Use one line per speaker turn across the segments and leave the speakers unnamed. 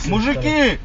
Мужики!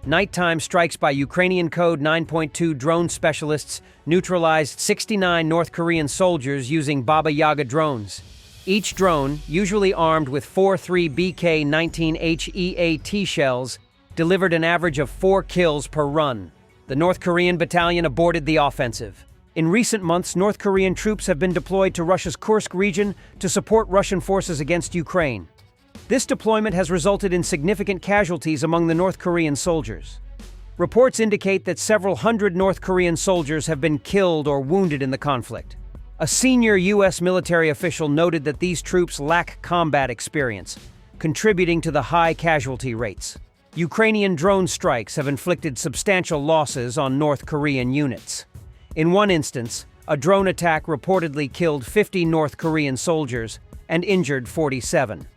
Nighttime strikes by Ukrainian Code 9.2 drone specialists neutralized 69 North Korean soldiers using Baba Yaga drones. Each drone, usually armed with 4.3 BK-19 HEAT shells, delivered an average of 4 kills per run. The North Korean battalion aborted the offensive. In recent months, North Korean troops have been deployed to Russia's Kursk region to support Russian forces against Ukraine. This deployment has resulted in significant casualties among the North Korean soldiers. Reports indicate that several hundred North Korean soldiers have been killed or wounded in the conflict. A senior U.S. military official noted that these troops lack combat experience, contributing to the high casualty rates. Ukrainian drone strikes have inflicted substantial losses on North Korean units. In one instance, a drone attack reportedly killed 50 North Korean soldiers and injured 47.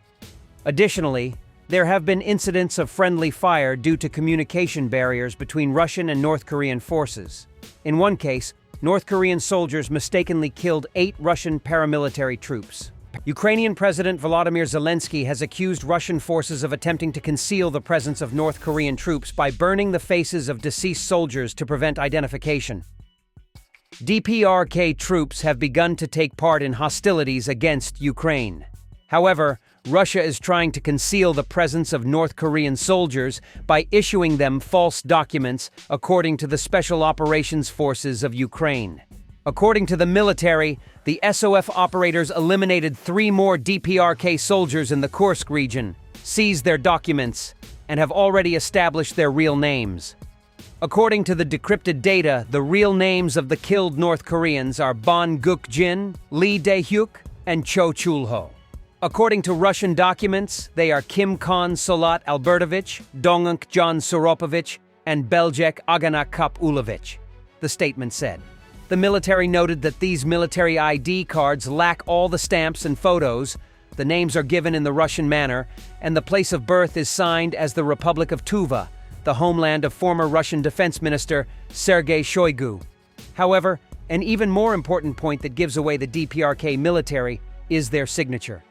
Additionally, there have been incidents of friendly fire due to communication barriers between Russian and North Korean forces. In one case, North Korean soldiers mistakenly killed 8 Russian paramilitary troops. Ukrainian President Volodymyr Zelensky has accused Russian forces of attempting to conceal the presence of North Korean troops by burning the faces of deceased soldiers to prevent identification. Dprk troops have begun to take part in hostilities against Ukraine. However, Russia is trying to conceal the presence of North Korean soldiers by issuing them false documents, according to the Special Operations Forces of Ukraine. According to the military, the SOF operators eliminated 3 more Dprk soldiers in the Kursk region, seized their documents, and have already established their real names. According to the decrypted data, the real names of the killed North Koreans are Bon Guk-jin, Lee Dae-hyuk, and Cho Chul-ho. According to Russian documents, they are Kim Khan Solat Albertovich, Dongunk John Soropovich, and Beljek Aganak Kap-Ulovich, the statement said. The military noted that these military ID cards lack all the stamps and photos, the names are given in the Russian manner, and the place of birth is signed as the Republic of Tuva, the homeland of former Russian Defense Minister Sergei Shoigu. However, an even more important point that gives away the Dprk military is their signature.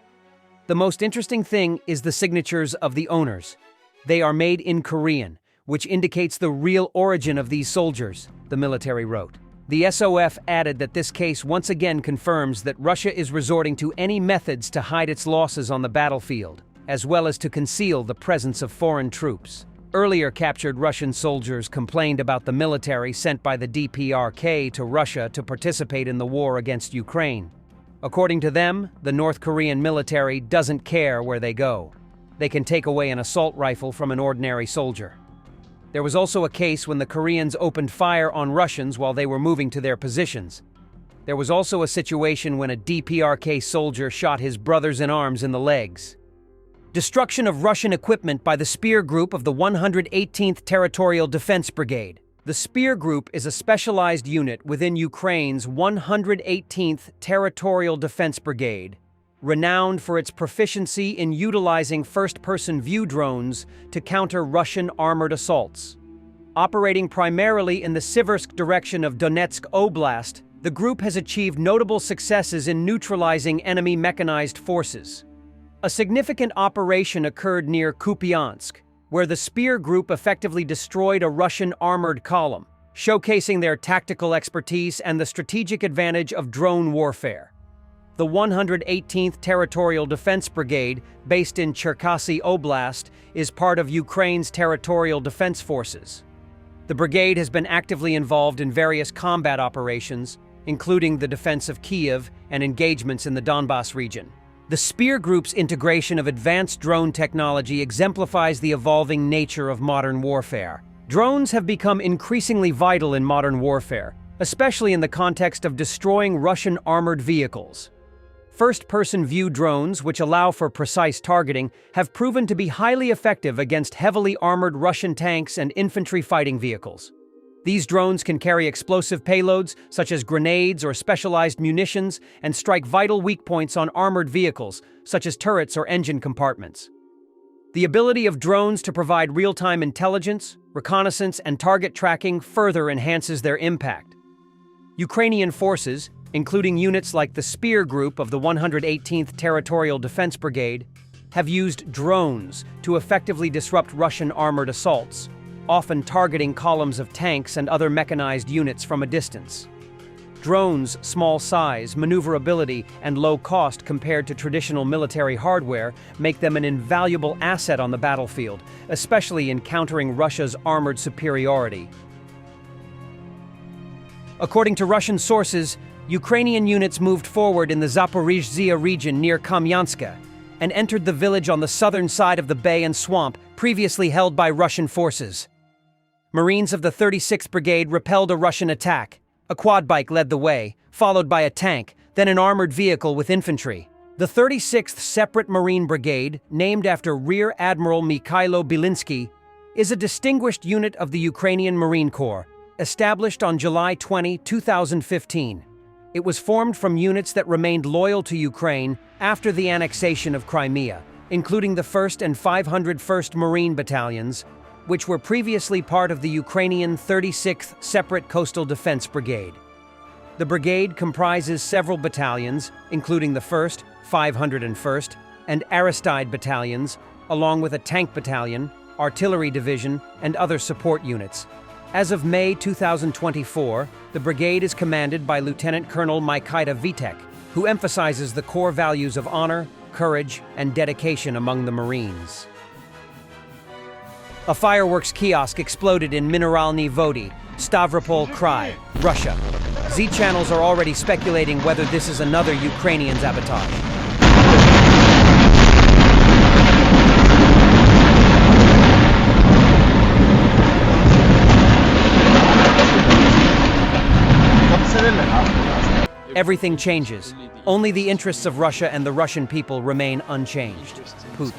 The most interesting thing is the signatures of the owners. They are made in Korean, which indicates the real origin of these soldiers, the military wrote. The SOF added that this case once again confirms that Russia is resorting to any methods to hide its losses on the battlefield, as well as to conceal the presence of foreign troops. Earlier captured Russian soldiers complained about the military sent by the Dprk to Russia to participate in the war against Ukraine. According to them, the North Korean military doesn't care where they go. They can take away an assault rifle from an ordinary soldier. There was also a case when the Koreans opened fire on Russians while they were moving to their positions. There was also a situation when a Dprk soldier shot his brothers-in-arms in the legs. Destruction of Russian equipment by the Spear Group of the 118th Territorial Defense Brigade. The Spear Group is a specialized unit within Ukraine's 118th Territorial Defense Brigade, renowned for its proficiency in utilizing first-person view drones to counter Russian armored assaults. Operating primarily in the Siversk direction of Donetsk Oblast, the group has achieved notable successes in neutralizing enemy mechanized forces. A significant operation occurred near Kupiansk, where the Spear Group effectively destroyed a Russian armored column, showcasing their tactical expertise and the strategic advantage of drone warfare. The 118th Territorial Defense Brigade, based in Cherkasy Oblast, is part of Ukraine's territorial defense forces. The brigade has been actively involved in various combat operations, including the defense of Kyiv and engagements in the Donbas region. The Spear Group's integration of advanced drone technology exemplifies the evolving nature of modern warfare. Drones have become increasingly vital in modern warfare, especially in the context of destroying Russian armored vehicles. First-person view drones, which allow for precise targeting, have proven to be highly effective against heavily armored Russian tanks and infantry fighting vehicles. These drones can carry explosive payloads, such as grenades or specialized munitions, and strike vital weak points on armored vehicles, such as turrets or engine compartments. The ability of drones to provide real-time intelligence, reconnaissance, and target tracking further enhances their impact. Ukrainian forces, including units like the Spear Group of the 118th Territorial Defense Brigade, have used drones to effectively disrupt Russian armored assaults, often targeting columns of tanks and other mechanized units from a distance. Drones' small size, maneuverability, and low cost compared to traditional military hardware make them an invaluable asset on the battlefield, especially in countering Russia's armored superiority. According to Russian sources, Ukrainian units moved forward in the Zaporizhzhia region near Kamyanska and entered the village on the southern side of the bay and swamp previously held by Russian forces. Marines of the 36th Brigade repelled a Russian attack. A quad bike led the way, followed by a tank, then an armored vehicle with infantry. The 36th Separate Marine Brigade, named after Rear Admiral Mikhailo Belinsky, is a distinguished unit of the Ukrainian Marine Corps, established on July 20, 2015. It was formed from units that remained loyal to Ukraine after the annexation of Crimea, including the 1st and 501st Marine Battalions, which were previously part of the Ukrainian 36th Separate Coastal Defense Brigade. The brigade comprises several battalions, including the 1st, 501st, and Aristide battalions, along with a tank battalion, artillery division, and other support units. As of May 2024, the brigade is commanded by Lieutenant Colonel Mikhailo Vitek, who emphasizes the core values of honor, courage, and dedication among the Marines. A fireworks kiosk exploded in Mineralny Vody, Stavropol Krai, Russia. Z channels are already speculating whether this is another Ukrainian sabotage. Everything changes. Only the interests of Russia and the Russian people remain unchanged. Putin.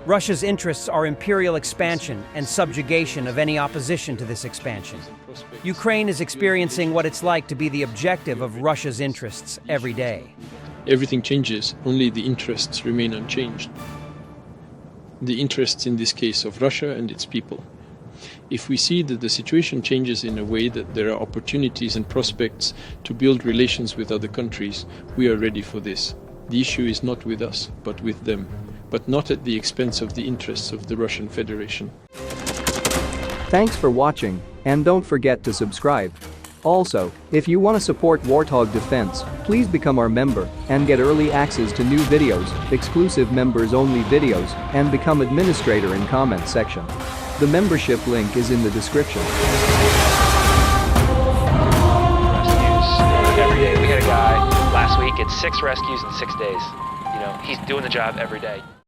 Russia's interests are imperial expansion and subjugation of any opposition to this expansion. Ukraine is experiencing what it's like to be the objective of Russia's interests every day.
Everything changes, only the interests remain unchanged. The interests in this case of Russia and its people. If we see that the situation changes in a way that there are opportunities and prospects to build relations with other countries, we are ready for this. The issue is not with us, but with them, but not at the expense of the interests of the Russian Federation.
Thanks for watching, and don't forget to subscribe. Also, if you want to support Warthog Defense, please become our member and get early access to new videos, exclusive members-only videos, and become administrator in comment section. The membership link is in the description.
Rescues every day. We had a guy last week, it's 6 rescues in 6 days. You know, he's doing the job every day.